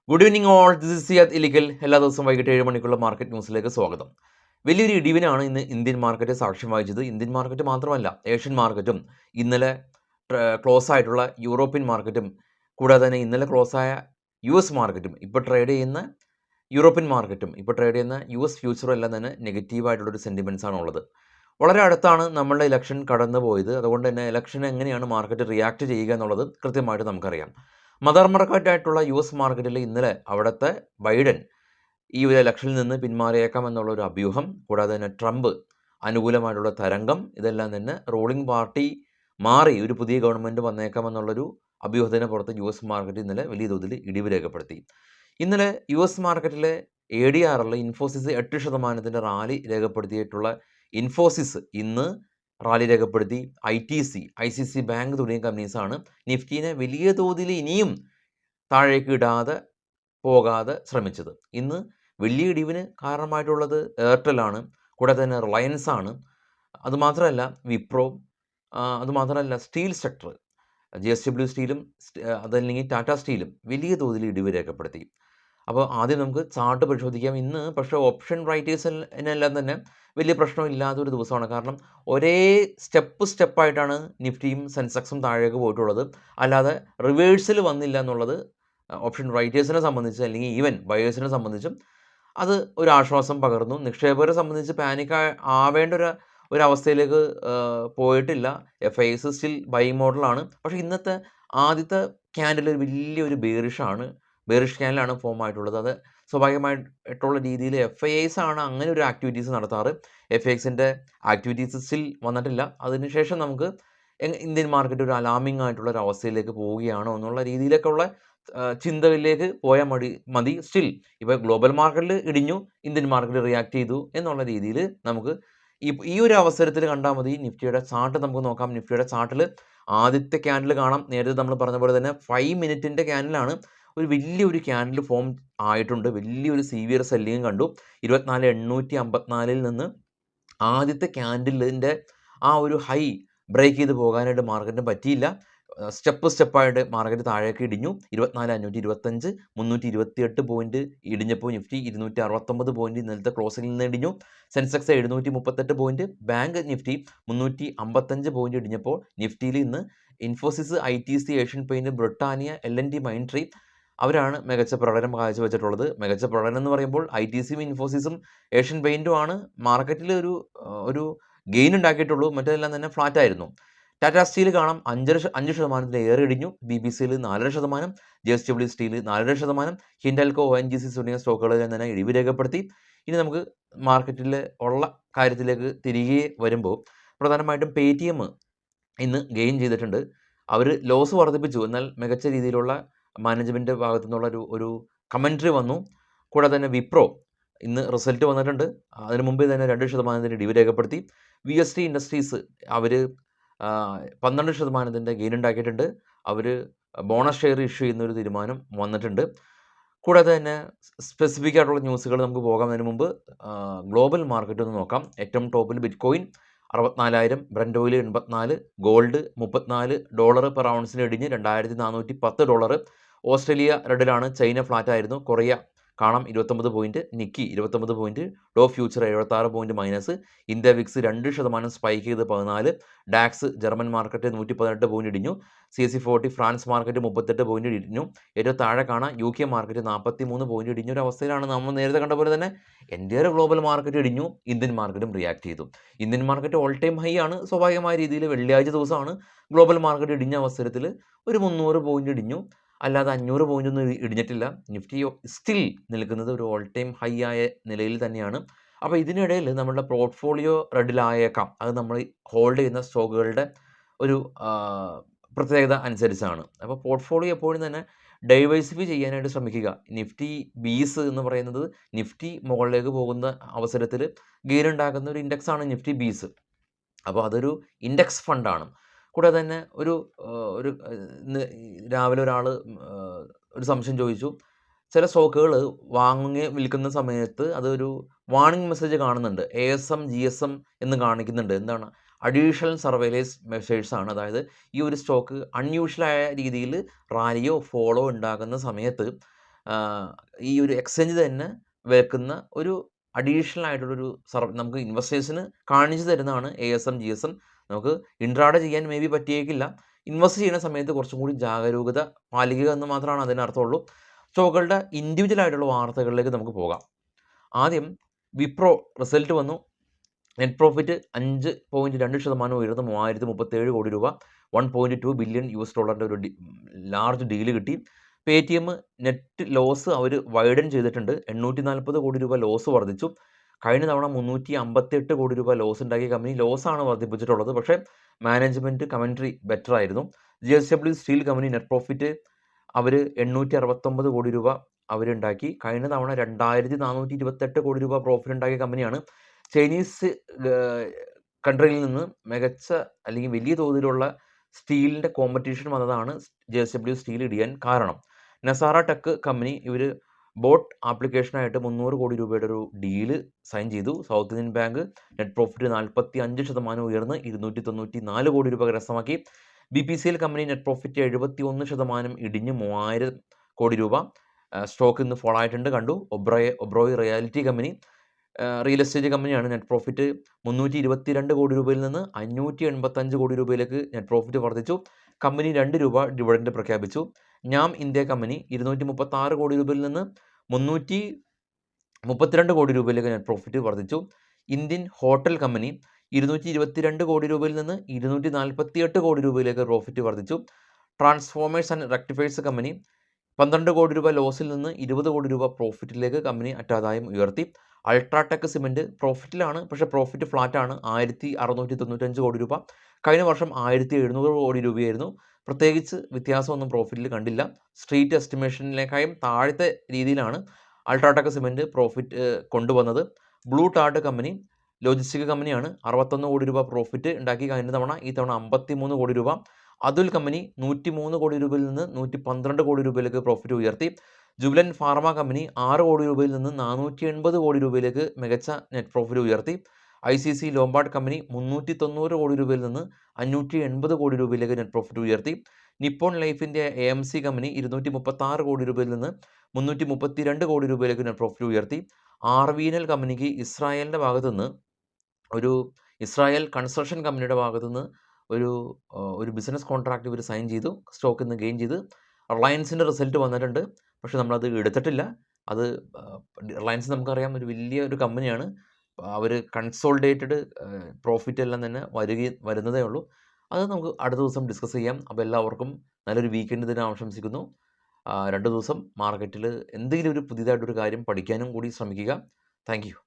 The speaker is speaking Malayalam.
Good evening all, this is Siyad Ilikkal. എല്ലാ ദിവസവും വൈകിട്ട് 7 മണിക്കുള്ള മാർക്കറ്റ് ന്യൂസിലേക്ക് സ്വാഗതം. വലിയൊരു ഇടിവിനാണ് ഇന്ന് ഇന്ത്യൻ മാർക്കറ്റ് സാക്ഷ്യം വഹിച്ചത്. ഇന്ത്യൻ മാർക്കറ്റ് മാത്രമല്ല, ഏഷ്യൻ മാർക്കറ്റും ഇന്നലെ ക്ലോസ് ആയിട്ടുള്ള യൂറോപ്യൻ മാർക്കറ്റും കൂടാതെ തന്നെ ഇന്നലെ ക്ലോസ് ആയ US മാർക്കറ്റും ഇപ്പോൾ ട്രേഡ് ചെയ്യുന്ന യൂറോപ്യൻ മാർക്കറ്റും ഇപ്പോൾ ട്രേഡ് ചെയ്യുന്ന US ഫ്യൂച്ചറും എല്ലാം തന്നെ നെഗറ്റീവായിട്ടുള്ളൊരു സെൻറ്റിമെൻറ്റ്സ് ആണുള്ളത്. വളരെ അടുത്താണ് നമ്മളുടെ ഇലക്ഷൻ കടന്നു പോയത്. അതുകൊണ്ട് തന്നെ ഇലക്ഷന് എങ്ങനെയാണ് മാർക്കറ്റ് റിയാക്ട് ചെയ്യുക എന്നുള്ളത് കൃത്യമായിട്ട് നമുക്കറിയാം. മദർ മാർക്കറ്റായിട്ടുള്ള US മാർക്കറ്റിൽ ഇന്നലെ അവിടുത്തെ ബൈഡൻ ഈ ഒരു ഇലക്ഷനിൽ നിന്ന് പിന്മാറിയേക്കാം എന്നുള്ളൊരു അഭ്യൂഹം, കൂടാതെ തന്നെ ട്രംപ് അനുകൂലമായിട്ടുള്ള തരംഗം, ഇതെല്ലാം തന്നെ റൂളിംഗ് പാർട്ടി മാറി ഒരു പുതിയ ഗവൺമെൻറ് വന്നേക്കാം എന്നുള്ളൊരു അഭ്യൂഹത്തിന് പുറത്ത് US മാർക്കറ്റ് ഇന്നലെ വലിയ തോതിൽ ഇടിവ് രേഖപ്പെടുത്തി. ഇന്നലെ US മാർക്കറ്റിലെ ADRൽ ഇൻഫോസിസ് 8% റാലി രേഖപ്പെടുത്തിയിട്ടുള്ള ഇൻഫോസിസ് ഇന്ന് റാലി രേഖപ്പെടുത്തി. ITC, ICC ബാങ്ക് തുടങ്ങിയ കമ്പനീസാണ് നിഫ്റ്റീനെ വലിയ തോതിൽ ഇനിയും താഴേക്ക് ഇടാതെ പോകാതെ ശ്രമിച്ചത്. ഇന്ന് വലിയ ഇടിവിന് കാരണമായിട്ടുള്ളത് എയർടെലാണ്, കൂടാതെ തന്നെ റിലയൻസ് ആണ്. അതുമാത്രമല്ല വിപ്രോ, അതുമാത്രമല്ല സ്റ്റീൽ സെക്ടർ, JSW സ്റ്റീലും അതല്ലെങ്കിൽ ടാറ്റ സ്റ്റീലും വലിയ തോതിൽ ഇടിവ് രേഖപ്പെടുത്തി. അപ്പോൾ ആദ്യം നമുക്ക് ചാർട്ട് പരിശോധിക്കാം. ഇന്ന് പക്ഷേ ഓപ്ഷൻ റൈറ്റേഴ്സിനെല്ലാം തന്നെ വലിയ പ്രശ്നമില്ലാത്തൊരു ദിവസമാണ്. കാരണം ഒരേ സ്റ്റെപ്പായിട്ടാണ് നിഫ്റ്റിയും സെൻസെക്സും താഴേക്ക് പോയിട്ടുള്ളത്. അല്ലാതെ റിവേഴ്സിൽ വന്നില്ല എന്നുള്ളത് ഓപ്ഷൻ റൈറ്റേഴ്സിനെ സംബന്ധിച്ച് അല്ലെങ്കിൽ ഈവൻ ബയേഴ്സിനെ സംബന്ധിച്ചും അത് ഒരു ആശ്വാസം പകർന്നു. നിക്ഷേപകരെ സംബന്ധിച്ച് പാനിക് ആവേണ്ട ഒരു അവസ്ഥയിലേക്ക് പോയിട്ടില്ല. FIS സ്റ്റിൽ ബൈ മോഡലാണ്. പക്ഷേ ഇന്നത്തെ ആദ്യത്തെ ക്യാൻഡിൽ ഒരു വലിയൊരു ബേറിഷ് ക്യാൻഡിലാണ് ഫോം ആയിട്ടുള്ളത്. അത് സ്വാഭാവികമായിട്ടുള്ള രീതിയിൽ FIS ആണ് അങ്ങനെ ഒരു ആക്ടിവിറ്റീസ് നടത്താറ്. FIXൻ്റെ ആക്ടിവിറ്റീസ് സ്റ്റിൽ വന്നിട്ടില്ല. അതിനുശേഷം നമുക്ക് ഇന്ത്യൻ മാർക്കറ്റ് ഒരു അലാമിംഗ് ആയിട്ടുള്ള ഒരു അവസ്ഥയിലേക്ക് പോവുകയാണോ എന്നുള്ള രീതിയിലേക്കുള്ള ചിന്തയിലേക്ക് പോയാൽ മതി. സ്റ്റിൽ ഇപ്പോൾ ഗ്ലോബൽ മാർക്കറ്റിൽ ഇടിഞ്ഞു, ഇന്ത്യൻ മാർക്കറ്റ് റിയാക്ട് ചെയ്തു എന്നുള്ള രീതിയിൽ നമുക്ക് ഈ ഒരു അവസരത്തിൽ കണ്ടാൽ മതി. നിഫ്റ്റിയുടെ ചാർട്ട് നമുക്ക് നോക്കാം. നിഫ്റ്റിയുടെ ചാർട്ടിൽ ആദ്യത്തെ ക്യാൻഡിൽ കാണാം. നേരത്തെ നമ്മൾ പറഞ്ഞ പോലെ തന്നെ 5 മിനിറ്റിൻ്റെ ക്യാൻഡിലാണ് ഒരു വലിയൊരു ക്യാൻഡിൽ ഫോം ആയിട്ടുണ്ട്. വലിയൊരു സീവിയർ സെല്ലിങ് കണ്ടു. 24,854 നിന്ന് ആദ്യത്തെ ക്യാൻഡിലിൻ്റെ ആ ഒരു ഹൈ ബ്രേക്ക് ചെയ്ത് പോകാനായിട്ട് മാർക്കറ്റിന് പറ്റിയില്ല. സ്റ്റെപ്പായിട്ട് മാർക്കറ്റ് താഴേക്ക് ഇടിഞ്ഞു. 24,525, 328 പോയിന്റ് ഇടിഞ്ഞപ്പോൾ നിഫ്റ്റി 269 പോയിന്റ് ഇന്നലത്തെ ക്ലോസിംഗിൽ നിന്ന് ഇടിഞ്ഞു. Sensex 738 point, bank Nifty 355 point ഇടിഞ്ഞപ്പോൾ നിഫ്റ്റിയിൽ ഇന്ന് Infosys, ITC, Asian paint, Britannia, L&T Mindtree അവരാണ് മികച്ച പ്രകടനം കാഴ്ചവെച്ചിട്ടുള്ളത്. മികച്ച പ്രകടനം എന്ന് പറയുമ്പോൾ ITCയും ഇൻഫോസിസും ഏഷ്യൻ പെയിൻറ്റുമാണ് മാർക്കറ്റിൽ ഒരു ഗെയിൻ ഉണ്ടാക്കിയിട്ടുള്ളൂ. മറ്റെല്ലാം തന്നെ ഫ്ലാറ്റ് ആയിരുന്നു. ടാറ്റ സ്റ്റീൽ കാണാം 5% ഇടിഞ്ഞു. BPCL 4%, JSW steel 4%, Hindalco, ONGC തുടങ്ങിയ സ്റ്റോക്കുകളിൽ തന്നെ ഇടിവ് രേഖപ്പെടുത്തി. ഇനി നമുക്ക് മാർക്കറ്റിൽ ഉള്ള കാര്യത്തിലേക്ക് തിരികെ വരുമ്പോൾ പ്രധാനമായിട്ടും പേടിഎം ഇന്ന് ഗെയിൻ ചെയ്തിട്ടുണ്ട്. അവർ ലോസ് വർദ്ധിപ്പിച്ചു, എന്നാൽ മികച്ച രീതിയിലുള്ള മാനേജ്മെൻറ്റ് ഭാഗത്തു നിന്നുള്ള ഒരു കമൻട്രി വന്നു. കൂടാതെ തന്നെ വിപ്രോ ഇന്ന് റിസൾട്ട് വന്നിട്ടുണ്ട്. അതിന് മുമ്പേ തന്നെ 2% ഇടിവ് രേഖപ്പെടുത്തി. VST ഇൻഡസ്ട്രീസ് അവർ 12% ഗെയിൻ ഉണ്ടാക്കിയിട്ടുണ്ട്. അവർ ബോണസ് ഷെയർ ഇഷ്യൂ ചെയ്യുന്നൊരു തീരുമാനം വന്നിട്ടുണ്ട്. കൂടാതെ തന്നെ സ്പെസിഫിക് ആയിട്ടുള്ള ന്യൂസുകൾ നമുക്ക് പോകാം. മുമ്പ് ഗ്ലോബൽ മാർക്കറ്റ് ഒന്ന് നോക്കാം. ഏറ്റവും ടോപ്പിൽ Bitcoin 64,000, Brent oil 84, gold $34 per ഔൺസിന് ഇടിഞ്ഞ് $2,410. ഓസ്ട്രേലിയ റെഡിലാണ്, ചൈന ഫ്ലാറ്റ് ആയിരുന്നു. കൊറിയ കാണാം 29 point, Nikkei 29 point, Dow future 76 point minus, India VIX 2% spike ചെയ്ത് 14, ഡാക്സ് ജർമ്മൻ മാർക്കറ്റ് 118 പോയിന്റ് ഇടിഞ്ഞു, CAC 40 ഫ്രാൻസ് മാർക്കറ്റ് 38 പോയിന്റ് ഇടിഞ്ഞു. ഏറ്റവും താഴെ കാണാം UK മാർക്കറ്റ് 43 പോയിന്റ് ഇടിഞ്ഞ ഒരു അവസ്ഥയിലാണ്. നമ്മൾ നേരത്തെ കണ്ട പോലെ തന്നെ എൻ്റെ ഗ്ലോബൽ മാർക്കറ്റ് ഇടിഞ്ഞു, ഇന്ത്യൻ മാർക്കറ്റും റിയാക്ട് ചെയ്തു. Indian market all time high ആണ്. സ്വാഭാവികമായ രീതിയിൽ വെള്ളിയാഴ്ച ദിവസമാണ് ഗ്ലോബൽ മാർക്കറ്റ് ഇടിഞ്ഞ അവസരത്തിൽ ഒരു 300 പോയിന്റ് ഇടിഞ്ഞു, അല്ലാതെ 500 പോയിന്റ് ഒന്നും ഇടിഞ്ഞിട്ടില്ല. നിഫ്റ്റി സ്റ്റിൽ നിൽക്കുന്നത് ഒരു ഓൾ ടൈം ഹൈ ആയ നിലയിൽ തന്നെയാണ്. അപ്പോൾ ഇതിനിടയിൽ നമ്മളുടെ പോർട്ട്ഫോളിയോ റെഡിലായേക്കാം. അത് നമ്മൾ ഹോൾഡ് ചെയ്യുന്ന സ്റ്റോക്കുകളുടെ ഒരു പ്രത്യേകത അനുസരിച്ചാണ്. അപ്പോൾ പോർട്ട്ഫോളിയോ എപ്പോഴും തന്നെ ഡൈവേഴ്സിഫൈ ചെയ്യാനായിട്ട് ശ്രമിക്കുക. നിഫ്റ്റി ബീസ് എന്ന് പറയുന്നത് നിഫ്റ്റി മുകളിലേക്ക് പോകുന്ന അവസരത്തിൽ ഗെയിൻ ഉണ്ടാക്കുന്ന ഒരു ഇൻഡെക്സാണ് നിഫ്റ്റി ബീസ്. അപ്പോൾ അതൊരു ഇൻഡെക്സ് ഫണ്ടാണ്. കൂടാതെ തന്നെ ഒരു രാവിലെ ഒരാൾ ഒരു സംശയം ചോദിച്ചു. ചില സ്റ്റോക്കുകൾ വിൽക്കുന്ന സമയത്ത് അതൊരു വാർണിംഗ് മെസ്സേജ് കാണുന്നുണ്ട്. ASM, GSM എന്ന് കാണിക്കുന്നുണ്ട്. എന്താണ്? അഡീഷണൽ സർവൈലൻസ് മെഷേഴ്സാണ്. അതായത് ഈ ഒരു സ്റ്റോക്ക് അൺയൂഷ്വലായ രീതിയിൽ റാലിയോ ഫോളോ ഉണ്ടാകുന്ന സമയത്ത് ഈ ഒരു എക്സ്ചേഞ്ച് തന്നെ വെക്കുന്ന ഒരു അഡീഷണൽ ആയിട്ടുള്ളൊരു നമുക്ക് ഇൻവെസ്റ്റേഴ്സിന് കാണിച്ചു തരുന്നതാണ് ASM GSM. നമുക്ക് ഇൻട്രാഡേ ചെയ്യാൻ മേ ബി പറ്റിയേക്കില്ല. ഇൻവെസ്റ്റ് ചെയ്യുന്ന സമയത്ത് കുറച്ചും കൂടി ജാഗരൂകത പാലിക്കുക എന്ന് മാത്രമാണ് അതിനർത്ഥമുള്ളൂ. സ്റ്റോക്കുകളുടെ ഇൻഡിവിജ്വൽ ആയിട്ടുള്ള വാർത്തകളിലേക്ക് നമുക്ക് പോകാം. ആദ്യം വിപ്രോ റിസൾട്ട് വന്നു. നെറ്റ് പ്രോഫിറ്റ് 5.2% ഉയർന്ന് 3037 കോടി രൂപ, $1.2 ബില്യൺ ഒരു ലാർജ് ഡീല് കിട്ടി. പേടിഎം നെറ്റ് ലോസ് അവർ വൈഡൻ ചെയ്തിട്ടുണ്ട്. 840 കോടി രൂപ ലോസ് വർദ്ധിച്ചു. കഴിഞ്ഞ തവണ 358 കോടി രൂപ ലോസ് ഉണ്ടാക്കിയ കമ്പനി ലോസാണ് വർദ്ധിപ്പിച്ചിട്ടുള്ളത്. പക്ഷേ മാനേജ്മെൻറ്റ് കമൻട്രി ബെറ്റർ ആയിരുന്നു. JSW steel company net profit അവർ 869 കോടി രൂപ അവരുണ്ടാക്കി. കഴിഞ്ഞ തവണ 2428 കോടി രൂപ പ്രോഫിറ്റ് ഉണ്ടാക്കിയ കമ്പനിയാണ്. ചൈനീസ് കൺട്രിയിൽ നിന്ന് മികച്ച അല്ലെങ്കിൽ വലിയ തോതിലുള്ള സ്റ്റീലിൻ്റെ കോമ്പറ്റീഷൻ വന്നതാണ് JSW സ്റ്റീൽ ഇടിയാൻ കാരണം. നസാറ ടെക് കമ്പനി ഇവർ ബോട്ട് ആപ്ലിക്കേഷനായിട്ട് 300 കോടി രൂപയുടെ ഒരു ഡീല് സൈൻ ചെയ്തു. South Indian bank net profit 45% ഉയർന്ന് 294 കോടി രൂപ കരസ്ഥമാക്കി. BPCL കമ്പനി നെറ്റ് പ്രോഫിറ്റ് 71% ഇടിഞ്ഞ് 3000 കോടി രൂപ. സ്റ്റോക്ക് ഇന്ന് ഫോൾ ആയിട്ടുണ്ട് കണ്ടു. Oberoi reality company real estate കമ്പനിയാണ്. നെറ്റ് പ്രോഫിറ്റ് 322 കോടി രൂപയിൽ നിന്ന് 585 കോടി രൂപയിലേക്ക് നെറ്റ് പ്രോഫിറ്റ് വർദ്ധിച്ചു. കമ്പനി 2 രൂപ ഡിവിഡൻഡ് പ്രഖ്യാപിച്ചു. ഞാം ഇന്ത്യ കമ്പനി 236 കോടി രൂപയിൽ നിന്ന് 332 കോടി രൂപയിലേക്ക് നെറ്റ് പ്രോഫിറ്റ് വർദ്ധിച്ചു. ഇന്ത്യൻ ഹോട്ടൽ കമ്പനി 222 കോടി രൂപയിൽ നിന്ന് 248 കോടി രൂപയിലേക്ക് പ്രോഫിറ്റ് വർദ്ധിച്ചു. ട്രാൻസ്ഫോമേഴ്സ് ആൻഡ് റെക്ടിഫയേഴ്സ് കമ്പനി 12 കോടി രൂപ ലോസിൽ നിന്ന് 20 കോടി രൂപ പ്രോഫിറ്റിലേക്ക് കമ്പനി അറ്റാദായം ഉയർത്തി. അൾട്രാടെക് സിമെൻറ്റ് പ്രോഫിറ്റിലാണ്, പക്ഷേ പ്രോഫിറ്റ് ഫ്ലാറ്റാണ്. 1695 കോടി രൂപ. കഴിഞ്ഞ വർഷം 1700 കോടി രൂപയായിരുന്നു. പ്രത്യേകിച്ച് വ്യത്യാസമൊന്നും പ്രോഫിറ്റിൽ കണ്ടില്ല. സ്ട്രീറ്റ് എസ്റ്റിമേഷനിലേക്കായും താഴത്തെ രീതിയിലാണ് അൾട്രാടെക് സിമെൻറ്റ് പ്രോഫിറ്റ് കൊണ്ടുവന്നത്. ബ്ലൂ ടാർട്ട് കമ്പനി ലോജിസ്റ്റിക് കമ്പനിയാണ്. 61 കോടി രൂപ പ്രോഫിറ്റ് ഉണ്ടാക്കി കഴിഞ്ഞ തവണ. ഈ തവണ 53 കോടി രൂപ. അതുൽ കമ്പനി 103 കോടി രൂപയിൽ നിന്ന് 112 കോടി രൂപയിലേക്ക് പ്രോഫിറ്റ് ഉയർത്തി. ജുബിലൻ ഫാർമ കമ്പനി 6 കോടി രൂപയിൽ നിന്ന് 480 കോടി രൂപയിലേക്ക് മികച്ച നെറ്റ് പ്രോഫിറ്റ് ഉയർത്തി. ICC ലോംബാർഡ് കമ്പനി 390 കോടി രൂപയിൽ നിന്ന് 580 കോടി രൂപയിലേക്ക് നെറ്റ് പ്രോഫിറ്റ് ഉയർത്തി. നിപ്പോൺ ലൈഫിൻ്റെ AMC കമ്പനി 236 കോടി രൂപയിൽ നിന്ന് 332 കോടി രൂപയിലേക്ക് നെറ്റ് പ്രോഫിറ്റ് ഉയർത്തി. RVNL കമ്പനിക്ക് ഇസ്രായേലിൻ്റെ ഭാഗത്തുനിന്ന് ഇസ്രായേൽ കൺസ്ട്രക്ഷൻ കമ്പനിയുടെ ഭാഗത്തുനിന്ന് ഒരു ബിസിനസ് കോൺട്രാക്റ്റ് ഇവർ സൈൻ ചെയ്തു. സ്റ്റോക്ക് ഇന്ന് ഗെയിൻ ചെയ്ത്. റിലയൻസിൻ്റെ റിസൾട്ട് വന്നിട്ടുണ്ട്, പക്ഷെ നമ്മളത് എടുത്തിട്ടില്ല. അത് റിലയൻസ് നമുക്കറിയാം ഒരു വലിയ ഒരു കമ്പനിയാണ്. അവർ കൺസോളിഡേറ്റഡ് പ്രോഫിറ്റ് എല്ലാം തന്നെ വരുന്നതേ ഉള്ളൂ. അത് നമുക്ക് അടുത്ത ദിവസം ഡിസ്കസ് ചെയ്യാം. അപ്പോൾ എല്ലാവർക്കും നല്ലൊരു വീക്കെൻഡ് ദിനം ആശംസിക്കുന്നു. 2 ദിവസം മാർക്കറ്റിൽ എന്തെങ്കിലും ഒരു പുതിയതായിട്ടൊരു കാര്യം പഠിക്കാനും കൂടി ശ്രമിക്കുക. Thank you.